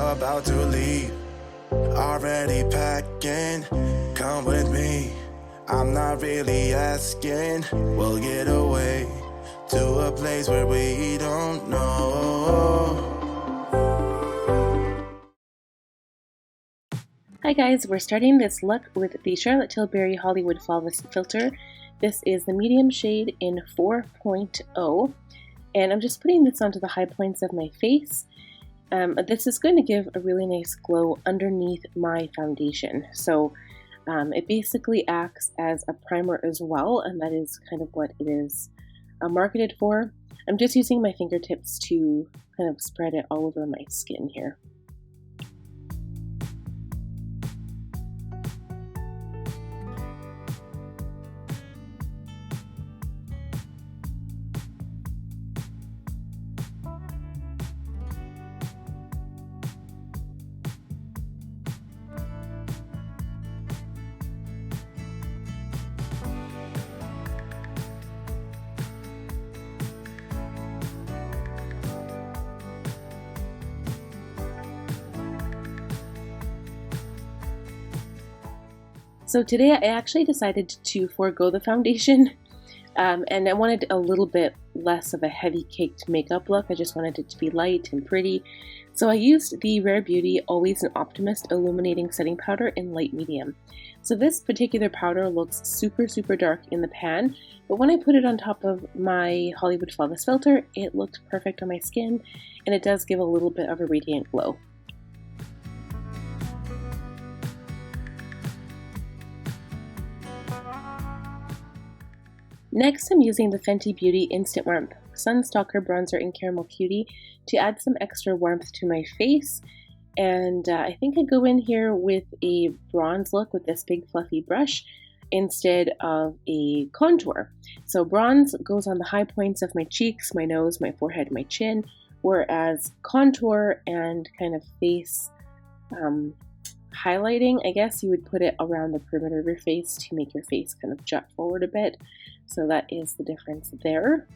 about to leave. Already packing, come with me. I'm not really asking. We'll get away to a place where we don't know. Hi guys, we're starting this look with the Charlotte Tilbury Hollywood Flawless Filter. This is the medium shade in 4.0, and I'm just putting this onto the high points of my face. This is going to give a really nice glow underneath my foundation. So it basically acts as a primer as well, and that is kind of what it is marketed for. I'm just using my fingertips to kind of spread it all over my skin here. So today I actually decided to forego the foundation, and I wanted a little bit less of a heavy caked makeup look. I just wanted it to be light and pretty. So I used the Rare Beauty Always an Optimist Illuminating Setting Powder in light medium. So this particular powder looks super dark in the pan, but when I put it on top of my Hollywood Flawless Filter, it looked perfect on my skin, and it does give a little bit of a radiant glow. Next, I'm using the Fenty Beauty Instant Warmth Sun Stalk'r Bronzer in Caramel Cutie to add some extra warmth to my face. And I think I go in here with a bronze look with this big fluffy brush instead of a contour. So bronze goes on the high points of my cheeks, my nose, my forehead, my chin, whereas contour and kind of face highlighting, I guess you would put it around the perimeter of your face to make your face kind of jut forward a bit. So that is the difference there.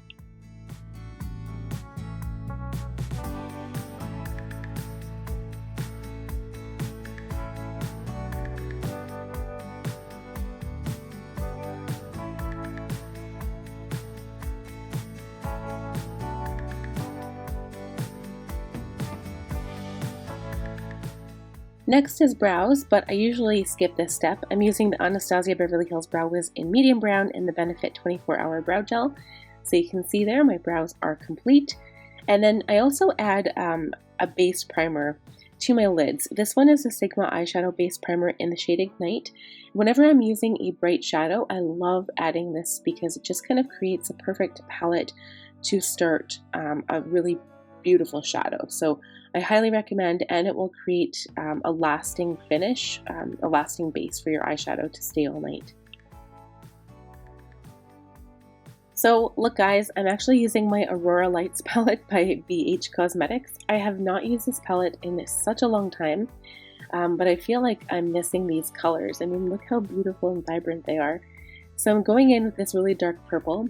Next is brows, but I usually skip this step. I'm using the Anastasia Beverly Hills Brow Wiz in medium brown and the Benefit 24-Hour Brow Gel. So you can see there my brows are complete. And then I also add a base primer to my lids. This one is a Sigma Eyeshadow Base Primer in the shade Ignite. Whenever I'm using a bright shadow, I love adding this because it just kind of creates a perfect palette to start a really beautiful shadow. So I highly recommend, and it will create a lasting finish, a lasting base for your eyeshadow to stay all night. So look guys, I'm actually using my Aurora Lights palette by BH Cosmetics. I have not used this palette in such a long time, but I feel like I'm missing these colors. I mean, look how beautiful and vibrant they are. So I'm going in with this really dark purple.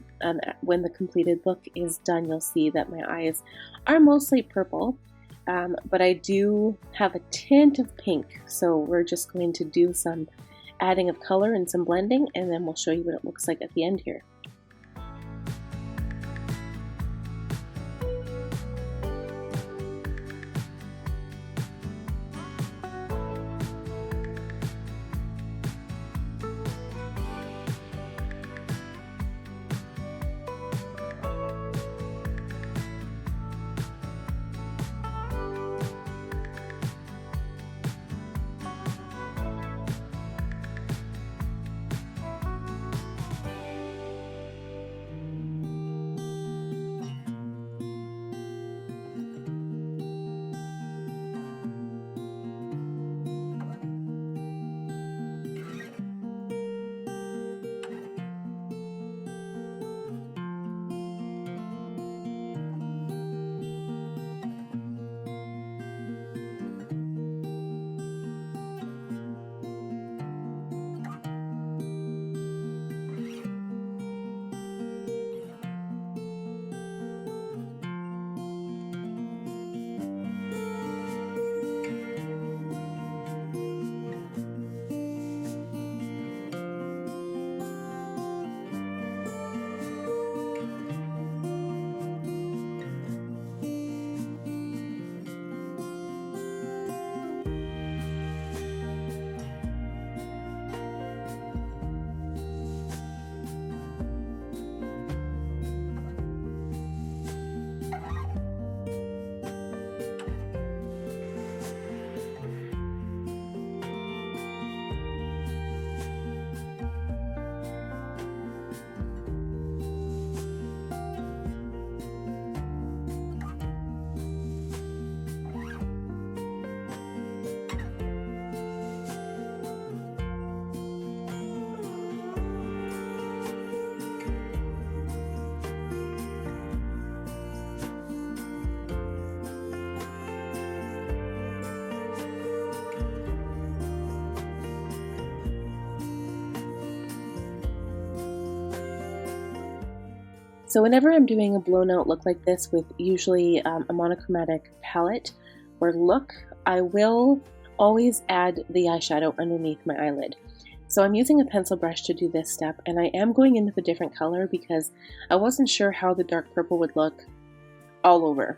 When the completed look is done, you'll see that my eyes are mostly purple, but I do have a tint of pink. So we're just going to do some adding of color and some blending, and then we'll show you what it looks like at the end here. So whenever I'm doing a blown out look like this with usually a monochromatic palette or look, I will always add the eyeshadow underneath my eyelid. So I'm using a pencil brush to do this step, and I am going in with a different color because I wasn't sure how the dark purple would look all over.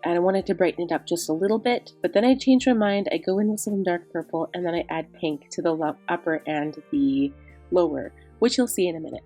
And I wanted to brighten it up just a little bit, but then I changed my mind. I go in with some dark purple, and then I add pink to the upper and the lower, which you'll see in a minute.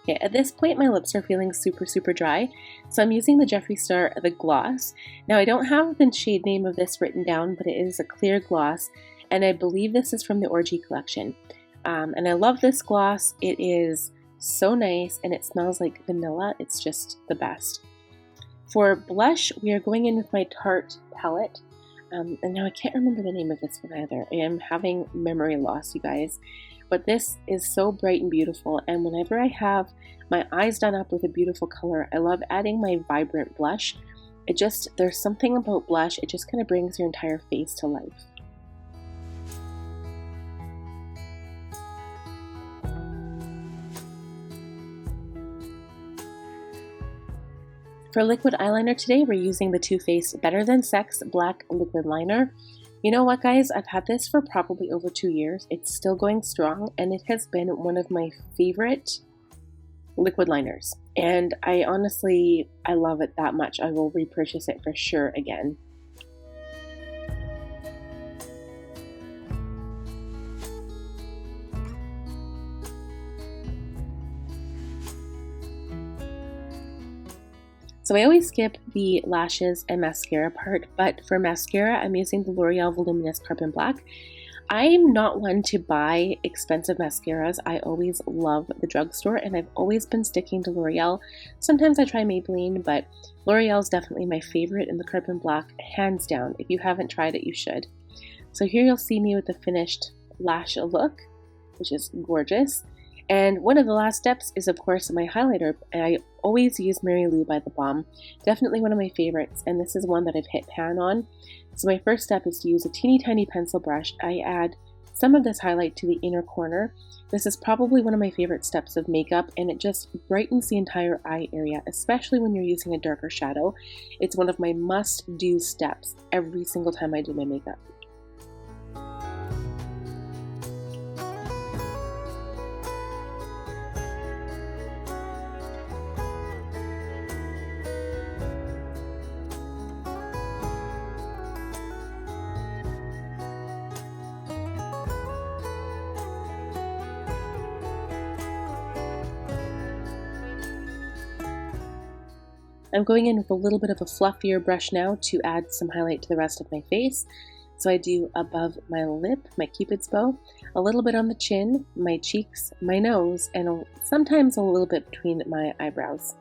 Okay, at this point my lips are feeling super dry, so I'm using the Jeffree Star, the gloss. Now I don't have the shade name of this written down, but it is a clear gloss, and I believe this is from the Orgy collection. And I love this gloss. It is so nice, and it smells like vanilla. It's just the best. For blush, we are going in with my Tarte palette. And now I can't remember the name of this one either. I am having memory loss, you guys. But this is so bright and beautiful, and whenever I have my eyes done up with a beautiful color, I love adding my vibrant blush. There's something about blush, it just kind of brings your entire face to life. For liquid eyeliner today, we're using the Too Faced Better Than Sex Black Liquid Liner. You know what, guys? I've had this for probably over 2 years. It's still going strong, and it has been one of my favorite liquid liners. And I love it that much. I will repurchase it for sure again. So I always skip the lashes and mascara part, but for mascara, I'm using the L'Oreal Voluminous Carbon Black. I'm not one to buy expensive mascaras. I always love the drugstore, and I've always been sticking to L'Oreal. Sometimes I try Maybelline, but L'Oreal is definitely my favorite in the Carbon Black, hands down. If you haven't tried it, you should. So here you'll see me with the finished lash look, which is gorgeous. And one of the last steps is, of course, my highlighter. And I always use Mary Lou by The Balm. Definitely one of my favorites, and this is one that I've hit pan on. So my first step is to use a teeny tiny pencil brush. I add some of this highlight to the inner corner. This is probably one of my favorite steps of makeup, and it just brightens the entire eye area, especially when you're using a darker shadow. It's one of my must-do steps every single time I do my makeup. I'm going in with a little bit of a fluffier brush now to add some highlight to the rest of my face. So I do above my lip, my cupid's bow, a little bit on the chin, my cheeks, my nose, and sometimes a little bit between my eyebrows.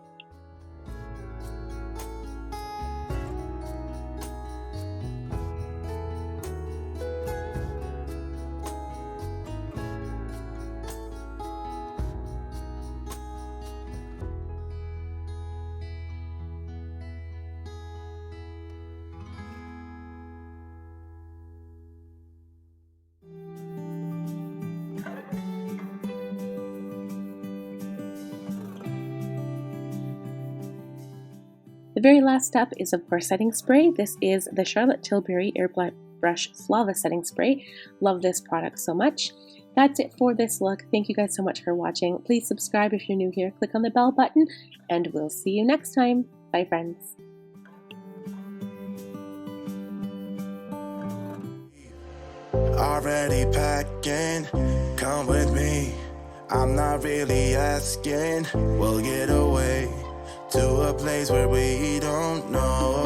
The very last step is, of course, setting spray. This is the Charlotte Tilbury Airbrush Flawless Setting Spray. Love this product so much. That's it for this look. Thank you guys so much for watching. Please subscribe if you're new here. Click on the bell button, and we'll see you next time. Bye, friends. Already packing, come with me. I'm not really asking. We'll get away to a place where we don't know.